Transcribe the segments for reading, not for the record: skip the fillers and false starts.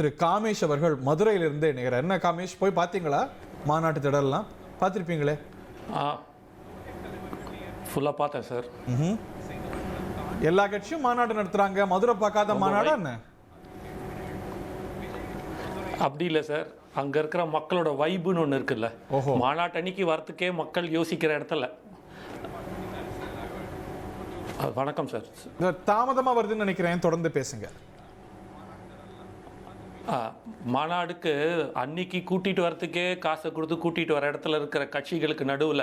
திரு காமேஷ் அவர்கள் மதுரையிலிருந்து இணைகிறார். என்ன காமேஷ், போய் பார்த்தீங்களா மாநாட்டு திடல்லாம்? பார்த்துருப்பீங்களே. ஃபுல்லாக பார்த்தேன் சார். எல்லா கட்சியும் மாநாடு நடத்துறாங்க, மதுரை பார்க்காத மாநாடா என்ன? அப்படி இல்லை சார், அங்கே இருக்கிற மக்களோட வைப்புன்னு ஒன்று இருக்குல்ல, மாநாட்டு அன்னைக்கு வரத்துக்கே மக்கள் யோசிக்கிற இடத்துல. வணக்கம் சார். தாமதமாக வருதுன்னு நினைக்கிறேன், தொடர்ந்து பேசுங்க. மாநாடுக்கு அன்னைக்கு கூட்டிகிட்டு வரத்துக்கே காசை கொடுத்து கூட்டிகிட்டு வர இடத்துல இருக்கிற கட்சிகளுக்கு நடுவில்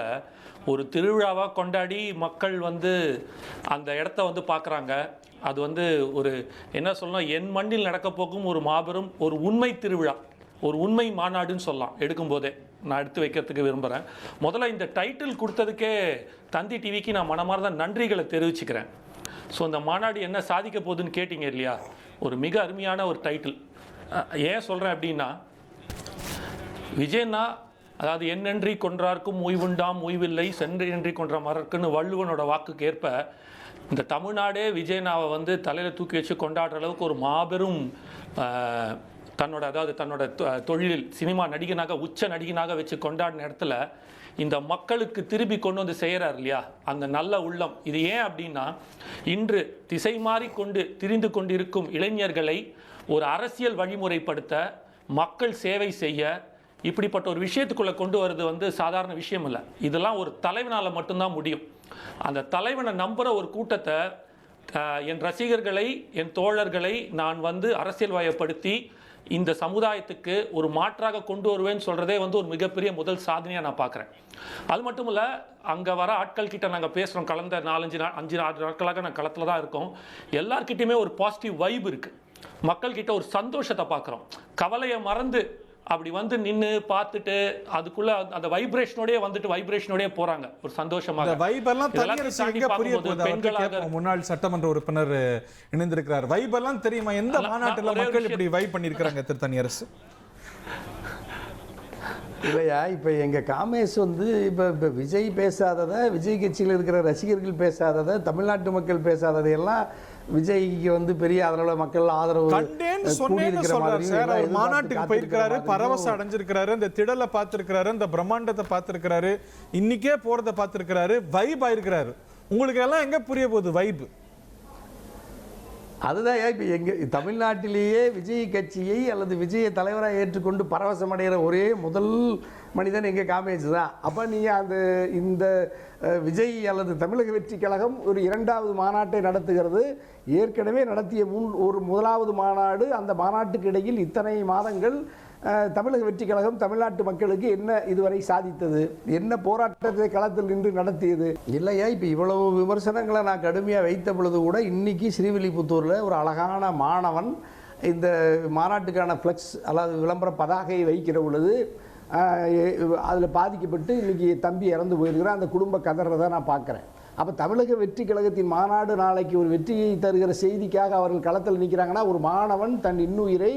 ஒரு திருவிழாவாக கொண்டாடி மக்கள் அந்த இடத்த பார்க்குறாங்க. அது ஒரு என்ன சொல்லணும், என் மண்ணில் நடக்க போகும் ஒரு மாபெரும் ஒரு உண்மை திருவிழா, ஒரு உண்மை மாநாடுன்னு சொல்லலாம். எடுக்கும்போதே நான் எடுத்து வைக்கிறதுக்கு விரும்புகிறேன். முதல்ல இந்த டைட்டில் கொடுத்ததுக்கே தந்தி டிவிக்கு நான் மனமார்ந்த நன்றிகளை தெரிவிச்சுக்கிறேன். ஸோ இந்த மாநாடு என்ன சாதிக்க போகுதுன்னு கேட்டிங்க இல்லையா, ஒரு மிக அருமையான ஒரு டைட்டில். ஏன் சொல்கிறேன் அப்படின்னா, விஜயண்ணா அதாவது என்னென்றி கொன்றார்க்கும் ஓய்வுண்டாம் ஓய்வில்லை சென்றென்றி கொன்ற மரர்க்குன்னு வள்ளுவனோட வாக்குக்கு ஏற்ப இந்த தமிழ்நாடே விஜயண்ணாவை தலையில் தூக்கி வச்சு கொண்டாடுற அளவுக்கு ஒரு மாபெரும் தன்னோட தொழிலில் சினிமா நடிகனாக உச்ச நடிகனாக வச்சு கொண்டாடின இடத்துல இந்த மக்களுக்கு திருப்பி கொண்டு செய்கிறார் இல்லையா, அந்த நல்ல உள்ளம். இது ஏன் அப்படின்னா, இன்று திசை மாறிக்கொண்டு திரிந்து கொண்டிருக்கும் இளைஞர்களை ஒரு அரசியல் வழிமுறைப்படுத்த, மக்கள் சேவை செய்ய, இப்படிப்பட்ட ஒரு விஷயத்துக்குள்ளே கொண்டு வருது சாதாரண விஷயம் இல்லை. இதெல்லாம் ஒரு தலைவனால் மட்டும்தான் முடியும். அந்த தலைவனை நம்புகிற ஒரு கூட்டத்தை, என் ரசிகர்களை, என் தோழர்களை நான் அரசியல் வயப்படுத்தி இந்த சமுதாயத்துக்கு ஒரு மாற்றாக கொண்டு வருவேன்னு சொல்கிறதே ஒரு மிகப்பெரிய முதல் சாதனையாக நான் பார்க்குறேன். அது மட்டும் இல்லை, அங்கே வர ஆட்கள் கிட்ட நாங்கள் பேசுகிறோம். கலந்த 5-6 நாட்களாக நான் களத்தில் தான் இருக்கோம். எல்லார்கிட்டையுமே ஒரு பாசிட்டிவ் வைப் இருக்குது. மக்கள்கிட்ட ஒரு சந்தோஷத்தை பார்க்குறோம். கவலையை மறந்து அப்படி நின்று பார்த்துட்டு அதுக்குள்ள அந்த வைப்ரேஷனோடய வைப்ரேஷனோடய போறாங்க ஒரு சந்தோஷமாக. முன்னாள் சட்டமன்ற உறுப்பினர் இணைந்திருக்கிறார். வைபெல்லாம் தெரியுமா? எந்த மாநாட்டுல மக்கள் இப்படி வைப் பண்ணிருக்காங்க திரு தனியரசு? இல்லையா, இப்போ எங்கள் காமேஷ் இப்போ விஜய் பேசாததை, விஜய் கட்சியில் இருக்கிற ரசிகர்கள் பேசாததை, தமிழ்நாட்டு மக்கள் பேசாததையெல்லாம் விஜய்க்கு பெரிய அளவுல மக்கள் ஆதரவு மாநாட்டுக்கு போயிருக்கிறாரு, பரவசம் அடைஞ்சிருக்கிறாரு, இந்த திடலை பார்த்திருக்கிறாரு, இந்த பிரம்மாண்டத்தை பார்த்திருக்கிறாரு, இன்னைக்கே போறதை பார்த்திருக்கிறாரு, வைப் ஆயிருக்கிறாரு. உங்களுக்கு எல்லாம் எங்க புரிய போகுது வைப்? அதுதான் இப்போ எங்கள் தமிழ்நாட்டிலேயே விஜய் கட்சியை அல்லது விஜயை தலைவராக ஏற்றுக்கொண்டு பரவசம் அடைகிற ஒரே முதல் மனிதன் எங்கள் காமேஷ் தான். அப்போ நீங்கள் இந்த விஜய் அல்லது தமிழக வெற்றி கழகம் ஒரு 2வது மாநாட்டை நடத்துகிறது. ஏற்கனவே நடத்திய ஒரு 1வது மாநாடு, அந்த மாநாட்டுக்கு இடையில் இத்தனை மாதங்கள் தமிழக வெற்றி கழகம் தமிழ்நாட்டு மக்களுக்கு என்ன இதுவரை சாதித்தது, என்ன போராட்டத்தை களத்தில் நின்று நடத்தியது இல்லையா? இப்போ இவ்வளவு விமர்சனங்களை நான் கடுமையாக வைத்த பொழுது கூட இன்னைக்கு ஸ்ரீவில்லிபுத்தூரில் ஒரு அழகான மாணவன் இந்த மாநாட்டுக்கான ஃப்ளெக்ஸ் அதாவது விளம்பர பதாகையை வைக்கிற பொழுது அதில் பாதிக்கப்பட்டு இன்னைக்கு தம்பி இறந்து போயிருக்கிறான். அந்த குடும்ப கதறதை நான் பார்க்குறேன். அப்போ தமிழக வெற்றி கழகத்தின் மாநாடு நாளைக்கு ஒரு வெற்றியை தருகிற செய்திக்காக அவர்கள் களத்தில் நிற்கிறாங்கன்னா, ஒரு மாணவன் தன் இன்னுயிரை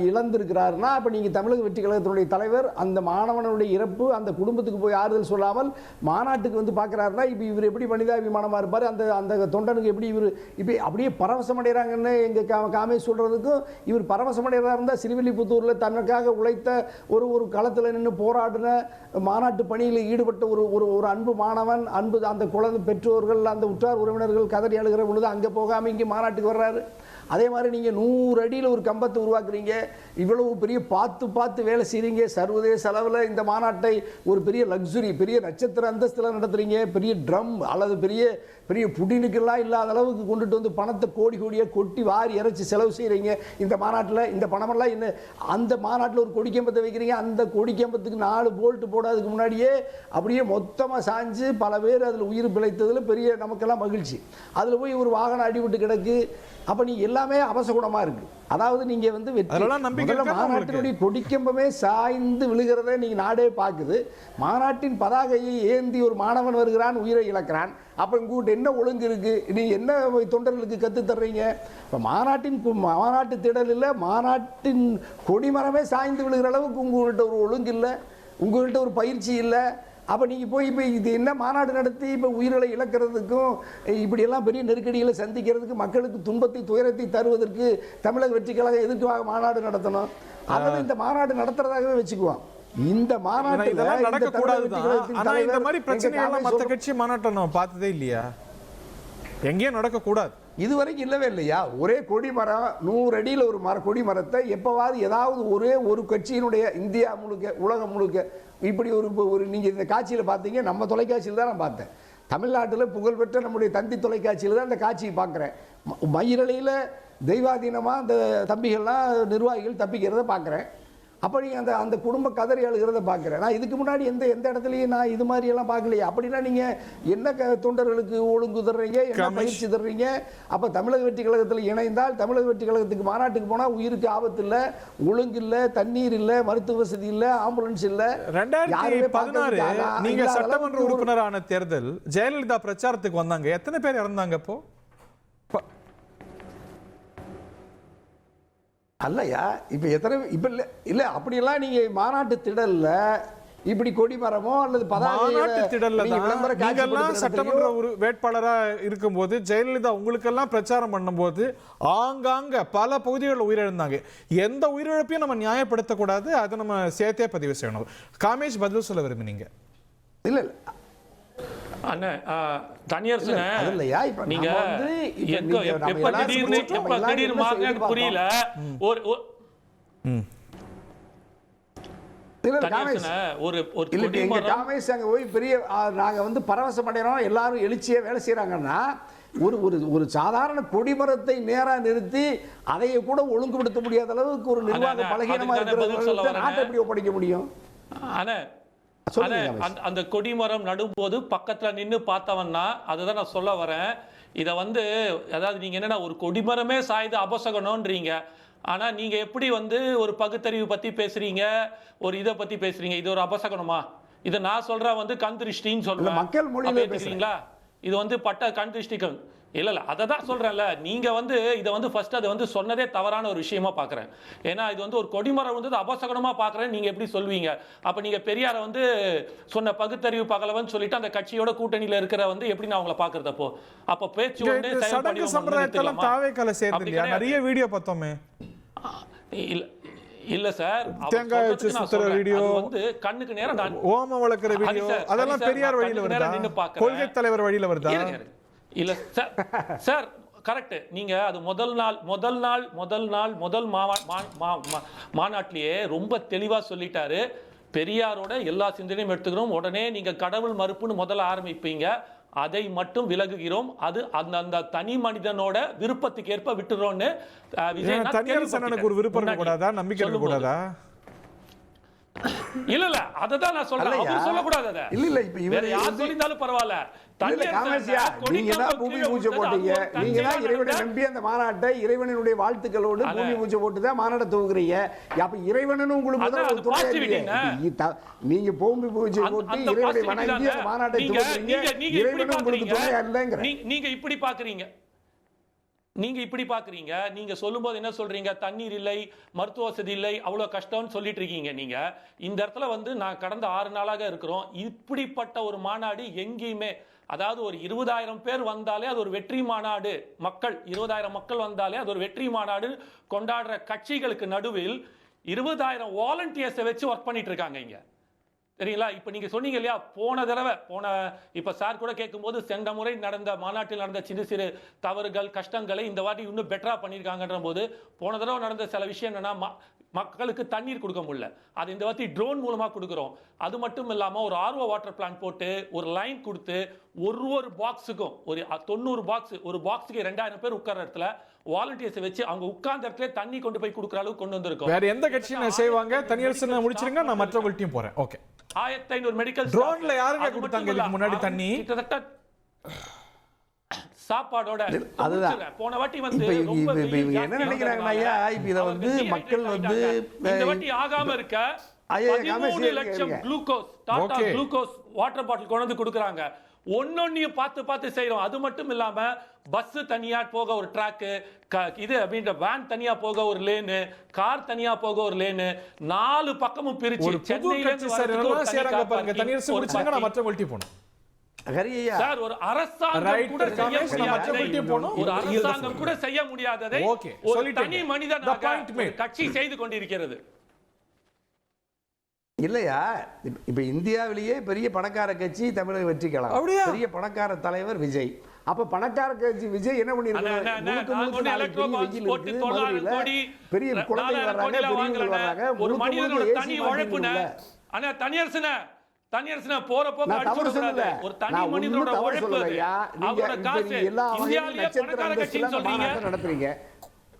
இழந்திருக்கிறாருன்னா, அப்போ நீங்கள் தமிழக வெற்றி கழகத்தினுடைய தலைவர் அந்த மாணவனுடைய இறப்பு அந்த குடும்பத்துக்கு போய் ஆறுதல் சொல்லாமல் மாநாட்டுக்கு பார்க்குறாருன்னா, இப்போ இவர் எப்படி மனிதாபிமானமாக இருப்பார்? அந்த தொண்டனுக்கு எப்படி இவர் இப்போ அப்படியே பரவசம் அடைகிறாங்கன்னு எங்கள் காமேஷ் சொல்கிறதுக்கும், இவர் பரவசம் அடைகிறதா இருந்தால் ஸ்ரீவில்லிபுத்தூரில் தனக்காக உழைத்த ஒரு களத்தில் நின்று போராடின மாநாட்டு பணியில் ஈடுபட்ட ஒரு அன்பு மாணவன், அந்த குழந்தை பெற்றோர்கள், அந்த உற்றார் உறவினர்கள் கதறி அழுகிற பொழுது அங்கே போகாமல் இங்கே மாநாட்டுக்கு வர்றாரு. அதே மாதிரி நீங்கள் 100 அடியில் ஒரு கம்பத்தை உருவாக்குறீங்க, இவ்வளவு பெரிய பார்த்து வேலை செய்கிறீங்க, சர்வதேச அளவில் இந்த மாநாட்டை ஒரு பெரிய லக்ஸுரி, பெரிய நட்சத்திர அந்தஸ்தில் நடத்துகிறீங்க, பெரிய ட்ரம் அல்லது பெரிய புடினுக்கெல்லாம் இல்லாத அளவுக்கு கொண்டுட்டு பணத்தை கோடியாக கொட்டி வாரி இறைச்சி செலவு செய்கிறீங்க இந்த மாநாட்டில். இந்த பணமெல்லாம் என்ன, அந்த மாநாட்டில் ஒரு கொடிக்கம்பத்தை வைக்கிறீங்க, அந்த கொடிக்கம்பத்துக்கு 4 போல்ட்டு போடாதுக்கு முன்னாடியே அப்படியே மொத்தமாக சாஞ்சு பல பேர் அதில் உயிர் பிழைத்ததில் பெரிய நமக்கெல்லாம் மகிழ்ச்சி. அதில் போய் ஒரு வாகனம் அடிபட்டு கிடக்கு. அப்போ நீ எல்லாமே அபசகுணமாக இருக்குது. அதாவது நீங்கள் மாநாட்டினுடைய கொடிக்கம்பமே சாய்ந்து விழுகிறத நீங்கள் நாடே பார்க்குது. மாநாட்டின் பதாகையை ஏந்தி ஒரு மாணவன் வருகிறான், உயிரை இழக்கிறான். அப்போ உங்கள்கிட்ட என்ன ஒழுங்கு இருக்குது? நீ என்ன தொண்டர்களுக்கு கற்றுத்தர்றீங்க? இப்போ மாநாட்டு திடலில் மாநாட்டின் கொடிமரமே சாய்ந்து விழுகிற அளவுக்கு உங்கள்கிட்ட ஒரு ஒழுங்கு இல்லை, உங்கள்கிட்ட ஒரு பயிற்சி இல்லை. அப்போ நீங்கள் போய் இப்போ இது என்ன மாநாடு நடத்தி இப்போ உயிர்களை இழக்கிறதுக்கும் இப்படியெல்லாம் பெரிய நெருக்கடிகளை சந்திக்கிறதுக்கு மக்களுக்கு துன்பத்தை துயரத்தை தருவதற்கு தமிழக வெற்றி கழகம் எதுக்கு மாநாடு நடத்தணும்? அல்லது இந்த மாநாடு நடத்துறதாகவே வச்சுக்குவோம். இந்த மாநாடு இதெல்லாம் நடக்கக்கூடாது. ஆனா இந்த மாதிரி பிரச்சனைகள்லாம் மற்ற கட்சி மாநாட்டை நம்ம பார்த்ததே இல்லையா? எங்கேயும் நடக்கக்கூடாது. இதுவரைக்கும் இல்லவே இல்லையா? ஒரே கொடி மரம் 100 அடியில் ஒரு கொடி மரத்தை எப்போவாது ஏதாவது ஒரே ஒரு கட்சியினுடைய இந்தியா முழுக்க உலகம் முழுக்க இப்படி ஒரு நீங்கள் இந்த காட்சியில் பார்த்தீங்க, நம்ம தொலைக்காட்சியில் தான் நான் பார்த்தேன். தமிழ்நாட்டில் புகழ்பெற்ற நம்முடைய தந்தி தொலைக்காட்சியில் தான் அந்த காட்சியை பார்க்குறேன். மயிரலையில் தெய்வாதீனமாக அந்த தம்பிகள்லாம் நிர்வாகிகள் தப்பிக்கிறத பார்க்குறேன். அப்படி அந்த குடும்ப கதறி அழுகிறத பார்க்குறேன். நான் இதுக்கு முன்னாடி எந்த இடத்துலையும் நான் இது மாதிரி எல்லாம் பார்க்கலையே. அப்படின்னா நீங்கள் என்ன தொண்டர்களுக்கு ஒழுங்கு தர்றீங்க, என்ன பயிற்சி தர்றீங்க? அப்போ தமிழக வெற்றி கழகத்தில் இணைந்தால் தமிழக வெற்றி கழகத்துக்கு மாநாட்டுக்கு போனால் உயிருக்கு ஆபத்து இல்லை, ஒழுங்கு இல்லை, தண்ணீர் இல்லை, மருத்துவ வசதி இல்லை, ஆம்புலன்ஸ் இல்லை. 2016 நீங்க சட்டமன்ற உறுப்பினரான தேர்தல் ஜெயலலிதா பிரச்சாரத்துக்கு வந்தாங்க. எத்தனை பேர் இறந்தாங்க அப்போ? அல்லையா இப்போ எத்தனை இப்போ இல்லை அப்படியெல்லாம் நீங்கள் மாநாட்டு திடல்ல இப்படி கொடி மரமோ அல்லது மாநாட்டு திடல்ல நீங்கெல்லாம் சட்டமன்ற வேட்பாளரா இருக்கும்போது ஜெயலலிதா உங்களுக்கெல்லாம் பிரச்சாரம் பண்ணும்போது ஆங்காங்க பல பகுதிகளில் உயிரிழந்தாங்க. எந்த உயிரிழப்பையும் நம்ம நியாயப்படுத்தக்கூடாது, அதை நம்ம சேர்த்தே பதிவு செய்யணும். காமேஷ் பதில் சொல்ல விரும்பினீங்க? இல்லை இல்லை அண்ணா தனியரசுங்க, நீங்க எப்ப திடீர்னு மாநாடு புரியல. ஒரு நாங்க பரவசம் அடைகிறோம், எல்லாரும் எழுச்சியா வேலை செய்யறாங்கன்னா ஒரு சாதாரண கொடிமரத்தை நேரா நிறுத்தி அதையே கூட ஒழுங்குபடுத்த முடியாத அளவுக்கு ஒரு நிர்வாக பலகீனமா இருக்கிற நாட்டை எப்படி ஒப்படைக்க முடியும்? அந்த கொடிமரம் நடும்போது பக்கத்துல நின்று பார்த்தவன்னா அதுதான் நான் சொல்ல வரேன். இதை அதாவது நீங்க என்னன்னா ஒரு கொடிமரமே சாய்ந்து அபசகனம்ன்றீங்க. ஆனா நீங்க எப்படி ஒரு பகுத்தறிவு பத்தி பேசுறீங்க, ஒரு இதை பத்தி பேசுறீங்க? இது ஒரு அபசகனமா? இதை நான் சொல்றேன் கண் திருஷ்டின்னு சொல்றேன். மக்கள் மொழியில பேசுறீங்களா? இது பட்ட கண் திருஷ்டிகள் இல்ல அதை தான் சொல்றேன்ல. நீங்க இதை ஃபர்ஸ்ட் அதை சொன்னதே தவறான ஒரு விஷயமா பாக்குறேன். ஏன்னா இது ஒரு கொடிமரம் அபசகனமா பாக்குறேன் நீங்க எப்படி சொல்வீங்க? அப்ப நீங்க பெரியார சொன்ன பகுத்தறிவு பகலவன் சொல்லிட்டு அந்த கட்சியோட கூட்டணியில இருக்கிற எப்படி நான் அவங்களை பாக்குறது? அப்ப பேச்சு நிறைய வீடியோ பார்த்தோமே. இல்ல சார், தேங்காய் வச்சு சுத்துற வீடியோ, கண்ணுக்கு நேரம் ஓம வளர்க்கிற வீடியோ, அதெல்லாம் பெரியார் வழியில வருதா? கொள்கை தலைவர் வழியில வருதா? இல்ல சார் கரெக்ட். நீங்க அது முதல் மாநாட்டிலேயே ரொம்ப தெளிவா சொல்லிட்டாரு. பெரியாரோட எல்லா சிந்தனையும் எடுத்துக்கிறோம். உடனே நீங்க கடவுள் மறுப்புன்னு முதல்ல ஆரம்பிப்பீங்க. அதை மட்டும் விலகுகிறோம். அது அந்த தனி மனிதனோட விருப்பத்துக்கு ஏற்ப விட்டுறோம்னு விஜய் ஒரு விருப்பம் கூடாதா, நம்பிக்கை கூடாதா? இல்ல அததான் நான் சொல்றேன். அவர் சொல்லக்கூடாது. அத இல்ல இப்ப வேற யார் சொல்லிருந்தாலும் பரவாயில்ல. பூமி பூஜை போட்டீங்க, நீங்க தான் இறைவனை நம்பி அந்த மாநாட்டை இறைவனுடைய வாழ்த்துக்களோடு பூமி பூஜை போட்டு தான் மாநாட்டை துவங்குறீங்க. அப்ப இறைவனும் உங்களுக்கு நீங்க பூமி பூஜை போட்டு இறைவனை வணங்கி அந்த மாநாட்டை துவங்குறீங்க. இறைவனும் உங்களுக்கு துணையா இல்லைங்கிற நீங்க இப்படி பாக்குறீங்க. நீங்க சொல்லும்போது என்ன சொல்றீங்க? தண்ணீர் இல்லை, மருத்துவ வசதி இல்லை, அவ்வளவு கஷ்டம்னு சொல்லிட்டு இருக்கீங்க. நீங்க இந்த இடத்துல நான் கடந்த 6 நாளாக இருக்கிறோம். இப்படிப்பட்ட ஒரு மாநாடு எங்கேயுமே, அதாவது ஒரு 20,000 பேர் வந்தாலே அது ஒரு வெற்றி மாநாடு, மக்கள் 20,000 மக்கள் வந்தாலே அது ஒரு வெற்றி மாநாடு கொண்டாடுற கட்சிகளுக்கு நடுவில் 20,000 வாலண்டியர்ஸை வச்சு ஒர்க் பண்ணிட்டு இருக்காங்க இங்க. சரிங்களா? இப்ப நீங்க சொன்னீங்க இல்லையா, இப்ப சார் கூட கேட்கும்போது சென்ற முறை நடந்த மாநாட்டில் நடந்த சிறு சிறு தவறுகள் கஷ்டங்களை இந்த வாட்டி இன்னும் பெட்டரா பண்ணியிருக்காங்கன்ற போது, போன தடவை நடந்த சில விஷயம் என்னன்னா மக்களுக்கு தண்ணீர் கொடுக்க முடியல, அது இந்த வாட்டி ட்ரோன் மூலமா கொடுக்குறோம். அது மட்டும் இல்லாம ஒரு ஆர்ஓ வாட்டர் பிளான்ட் போட்டு ஒரு லைன் கொடுத்து ஒரு பாக்ஸுக்கும் ஒரு 90 பாக்ஸ், ஒரு பாக்ஸுக்கு 2000 பேர் உட்கார்ற இடத்துல வாலண்டியர்ஸ் வச்சு அவங்க உட்கார்ந்த இடத்துல தண்ணி கொண்டு போய் கொடுக்குற அளவுக்கு கொண்டு வந்திருக்கோம். வேற எந்த கட்சியும் செய்வாங்க? தனியார் முடிச்சிருங்க, நான் மற்றவங்கள்ட்டையும் போறேன். ஓகே, 1500 மெடிக்கல் ட்ரோன்ல யாருங்க கொடுத்தாங்க இதுக்கு முன்னாடி தண்ணி? கிட்டத்தட்ட சாப்பாடோட அதுதான் போன வாட்டி என்ன நினைக்கிறாங்கன்னா ஐயா, இப்ப இத மக்கள் இந்த வாட்டி ஆகாம இருக்க 13 லட்சம் glucose Tata glucose water bottle கொண்டு வந்து கொடுக்குறாங்க. ஒன்னொன்னையும் பார்த்து செய்யறோம். அது மட்டும் இல்லாம பஸ் தனியா போக ஒரு ட்ராக்கு, இது அப்படின்ற வேன் தனியா போக ஒரு லேனு, கார் தனியா போக ஒரு லேனு, 4 பக்கமும் பிரிச்சு ஒரு புது கட்சி சார் எல்லாம் சேராங்க பாருங்க. தனியரசு முடிச்சாங்க, நான் மற்றவங்கள்ட்ட போனோம். ஹரியா சார் ஒரு அரசாங்கம் கூட செய்ய முடியாததை, ஒரு அரசாங்கம் கூட செய்ய முடியாததை ஒரு தனி மனிதனாக கட்சி செய்து கொண்டிருக்கிறது. இல்லையா, இப்ப இந்தியாவிலேயே பெரிய பணக்கார கட்சி தமிழக வெற்றி கழகம், பெரிய பணக்கார தலைவர் விஜய். அப்ப பணக்கார கட்சி விஜய் என்ன பண்ணிருக்காங்க? பெரிய குழந்தைகள் வர்றாங்க, பெரியவங்க வர்றாங்க, ஒரு மனிதனோட தனி உழைப்புன ஆனா தனியரசன போற போக்கு அடிச்சு விடாத. ஒரு தனி மனிதனோட உழைப்பு, அவரோட காசு. இந்தியாவிலேயே பணக்கார கட்சின்னு சொல்றீங்க. நடத்துறீங்க.